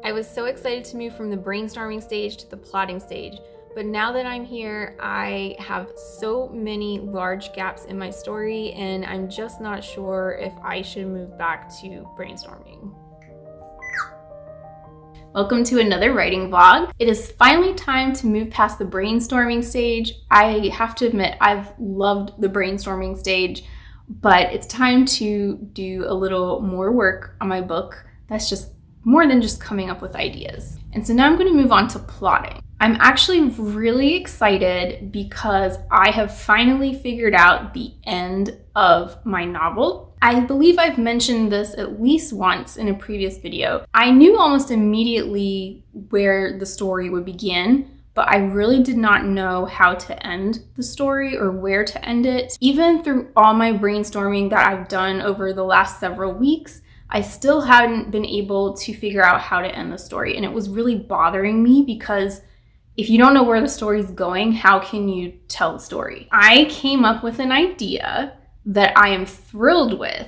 I was so excited to move from the brainstorming stage to the plotting stage, but now that I'm here, I have so many large gaps in my story, and I'm just not sure if I should move back to brainstorming. Welcome to another writing vlog. It is finally time to move past the brainstorming stage. I have to admit, I've loved the brainstorming stage, but it's time to do a little more work on my book. That's just more than just coming up with ideas. And so now I'm going to move on to plotting. I'm actually really excited because I have finally figured out the end of my novel. I believe I've mentioned this at least once in a previous video. I knew almost immediately where the story would begin, but I really did not know how to end the story or where to end it. Even through all my brainstorming that I've done over the last several weeks, I still hadn't been able to figure out how to end the story. And it was really bothering me because if you don't know where the story's going, how can you tell the story? I came up with an idea that I am thrilled with,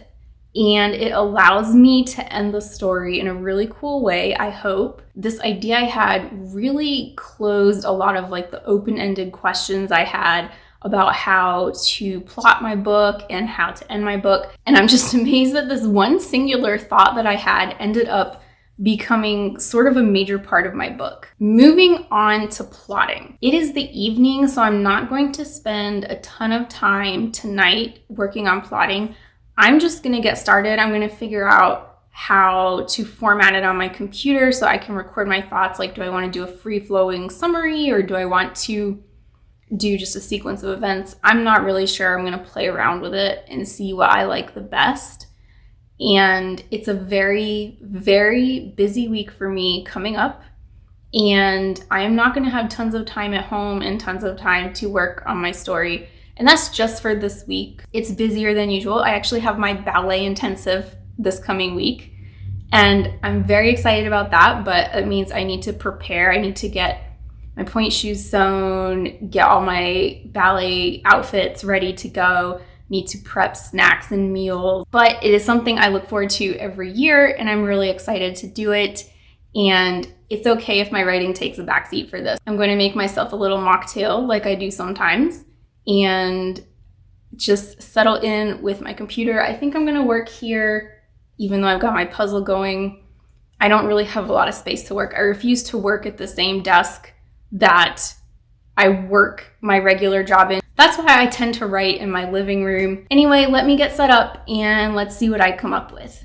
and it allows me to end the story in a really cool way, I hope. This idea I had really closed a lot of the open-ended questions I had about how to plot my book and how to end my book. And I'm just amazed that this one singular thought that I had ended up becoming sort of a major part of my book. Moving on to plotting. It is the evening, so I'm not going to spend a ton of time tonight working on plotting. I'm just gonna get started. I'm gonna figure out how to format it on my computer so I can record my thoughts. Do I want to do a free-flowing summary, or do I want to do just a sequence of events? I'm not really sure. I'm going to play around with it and see what I like the best. And it's a very, very busy week for me coming up. And I am not going to have tons of time at home and tons of time to work on my story. And that's just for this week. It's busier than usual. I actually have my ballet intensive this coming week. And I'm very excited about that, but it means I need to prepare. I need to get my point shoes sewn, get all my ballet outfits ready to go, need to prep snacks and meals. But it is something I look forward to every year, and I'm really excited to do it. And it's okay if my writing takes a backseat for this. I'm going to make myself a little mocktail like I do sometimes and just settle in with my computer. I think I'm going to work here, even though I've got my puzzle going. I don't really have a lot of space to work. I refuse to work at the same desk that I work my regular job in. That's why I tend to write in my living room. Anyway, let me get set up and let's see what I come up with.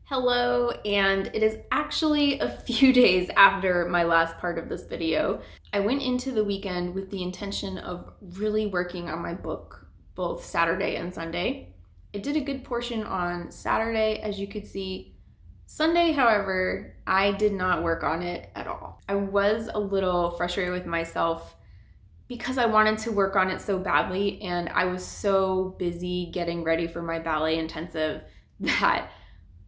Hello, and it is actually a few days after my last part of this video. I went into the weekend with the intention of really working on my book, both Saturday and Sunday. I did a good portion on Saturday, as you could see. Sunday, however, I did not work on it at all. I was a little frustrated with myself because I wanted to work on it so badly, and I was so busy getting ready for my ballet intensive that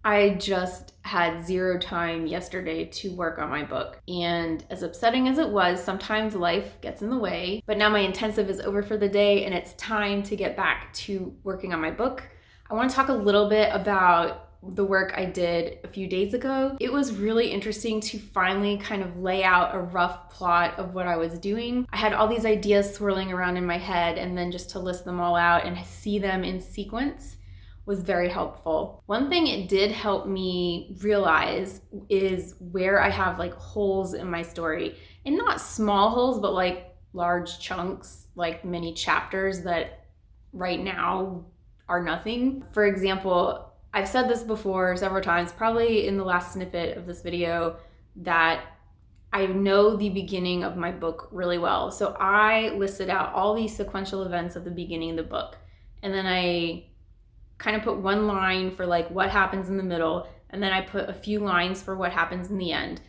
I just had zero time yesterday to work on my book. And as upsetting as it was, sometimes life gets in the way. But now my intensive is over for the day and it's time to get back to working on my book. I want to talk a little bit about the work I did a few days ago. It was really interesting to finally kind of lay out a rough plot of what I was doing. I had all these ideas swirling around in my head, and then just to list them all out and see them in sequence was very helpful. One thing it did help me realize is where I have like holes in my story, and not small holes, but like large chunks, like many chapters that right now are nothing. For example, I've said this before several times, probably in the last snippet of this video, that I know the beginning of my book really well. So I listed out all these sequential events at the beginning of the book, and then I kind of put one line for like what happens in the middle, and then I put a few lines for what happens in the end.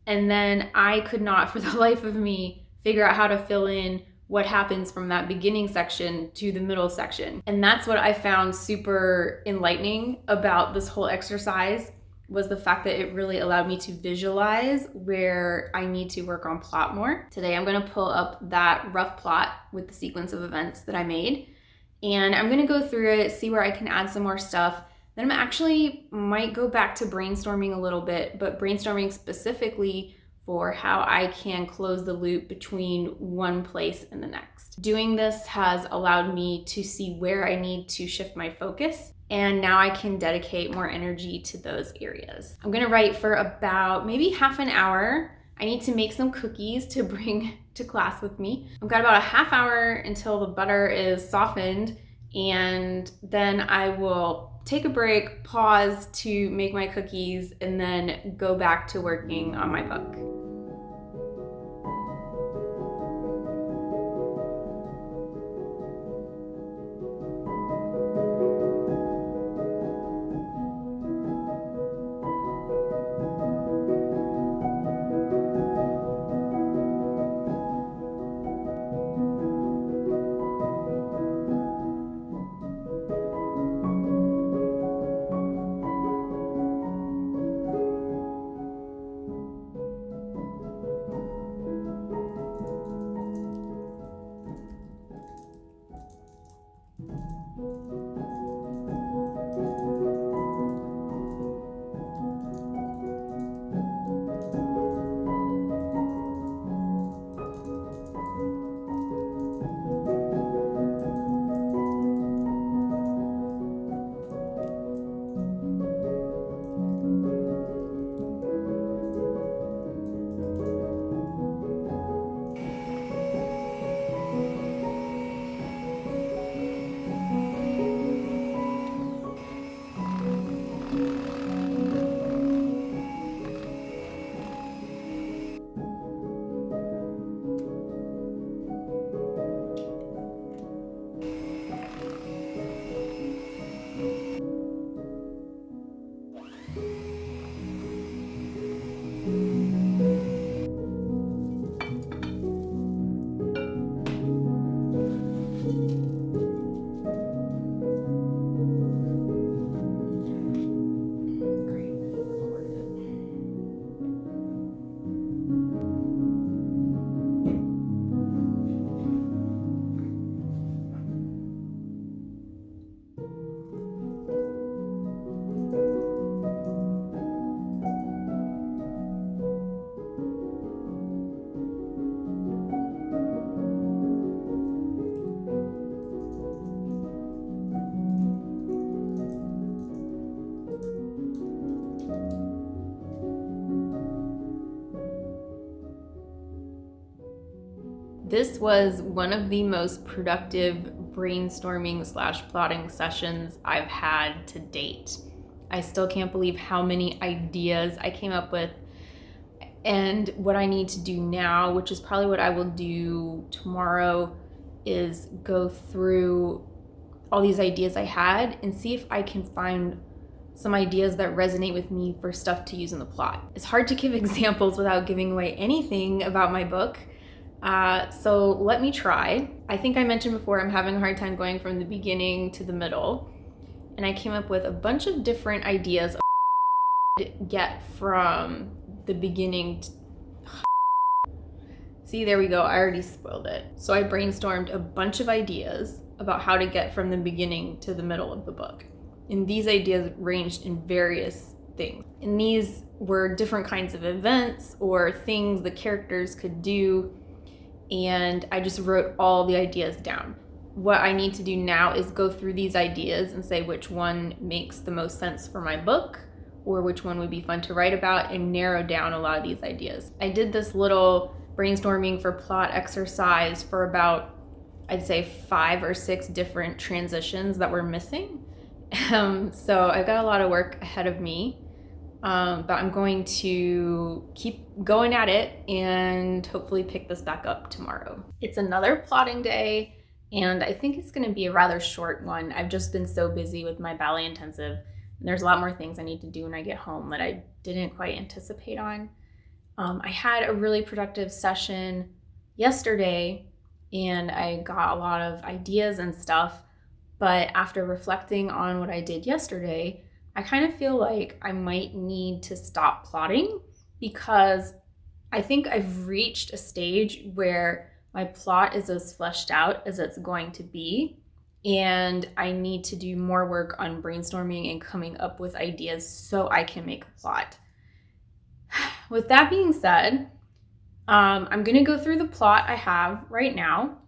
And then I could not for the life of me figure out how to fill in what happens from that beginning section to the middle section. And that's what I found super enlightening about this whole exercise, was the fact that it really allowed me to visualize where I need to work on plot more. Today I'm gonna pull up that rough plot with the sequence of events that I made, and I'm gonna go through it, see where I can add some more stuff. Then I'm actually might go back to brainstorming a little bit, but brainstorming specifically for how I can close the loop between one place and the next. Doing this has allowed me to see where I need to shift my focus, and now I can dedicate more energy to those areas. I'm gonna write for about maybe half an hour. I need to make some cookies to bring to class with me. I've got about a half hour until the butter is softened, and then I will take a break, pause to make my cookies, and then go back to working on my book. This was one of the most productive brainstorming / plotting sessions I've had to date. I still can't believe how many ideas I came up with, and what I need to do now, which is probably what I will do tomorrow, is go through all these ideas I had and see if I can find some ideas that resonate with me for stuff to use in the plot. It's hard to give examples without giving away anything about my book. So let me try. I think I mentioned before I'm having a hard time going from the beginning to the middle, and I came up with a bunch of different ideas to get from the beginning to... See, there we go, I already spoiled it. So I brainstormed a bunch of ideas about how to get from the beginning to the middle of the book. And these ideas ranged in various things. And these were different kinds of events or things the characters could do. And I just wrote all the ideas down. What I need to do now is go through these ideas and say which one makes the most sense for my book or which one would be fun to write about, and narrow down a lot of these ideas. I did this little brainstorming for plot exercise for about, I'd say 5 or 6 different transitions that were missing. So I've got a lot of work ahead of me, but I'm going to keep going at it and hopefully pick this back up tomorrow. It's another plotting day, and I think it's going to be a rather short one. I've just been so busy with my ballet intensive, and there's a lot more things I need to do when I get home that I didn't quite anticipate on. I had a really productive session yesterday, and I got a lot of ideas and stuff, but after reflecting on what I did yesterday, I kind of feel like I might need to stop plotting, because I think I've reached a stage where my plot is as fleshed out as it's going to be, and I need to do more work on brainstorming and coming up with ideas so I can make a plot. With that being said, I'm going to go through the plot I have right now,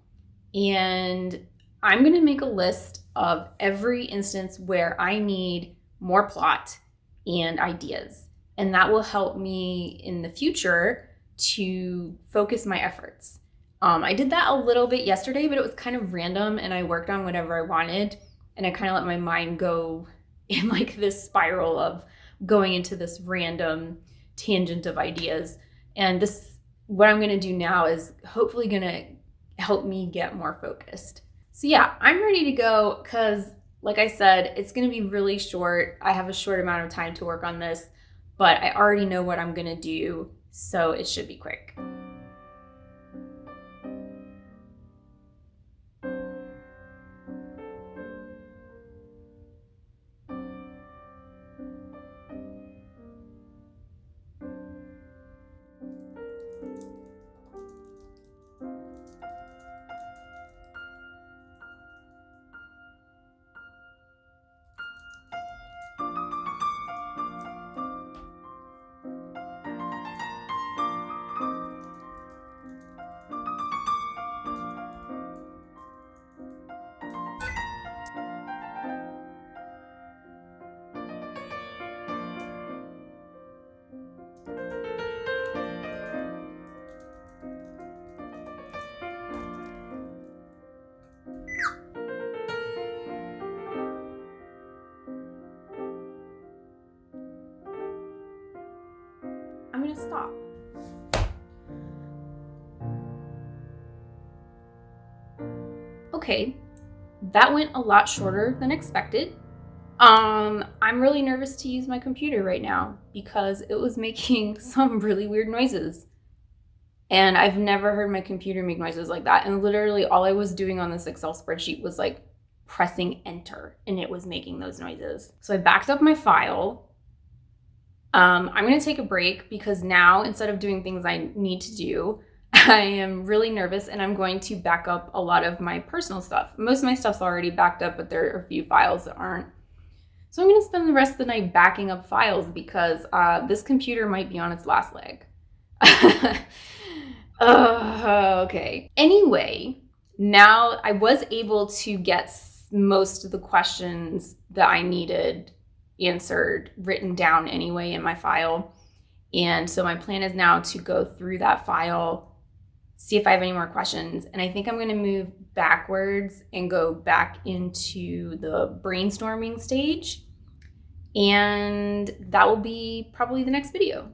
and I'm going to make a list of every instance where I need more plot and ideas, and that will help me in the future to focus my efforts. I did that a little bit yesterday, but it was kind of random, and I worked on whatever I wanted, and I kind of let my mind go in like this spiral of going into this random tangent of ideas. And this, what I'm going to do now is hopefully going to help me get more focused. So yeah, I'm ready to go, because like I said, it's going to be really short. I have a short amount of time to work on this, but I already know what I'm going to do, so it should be quick. I'm going to stop. Okay, that went a lot shorter than expected. I'm really nervous to use my computer right now because it was making some really weird noises. And I've never heard my computer make noises like that. And literally all I was doing on this Excel spreadsheet was like pressing enter, and it was making those noises. So I backed up my file. I'm going to take a break because now, instead of doing things I need to do, I am really nervous, and I'm going to back up a lot of my personal stuff. Most of my stuff's already backed up, but there are a few files that aren't. So I'm going to spend the rest of the night backing up files because this computer might be on its last leg. Okay. Anyway, now I was able to get most of the questions that I needed answered, written down anyway in my file. And so my plan is now to go through that file, see if I have any more questions. And I think I'm going to move backwards and go back into the brainstorming stage. And that will be probably the next video.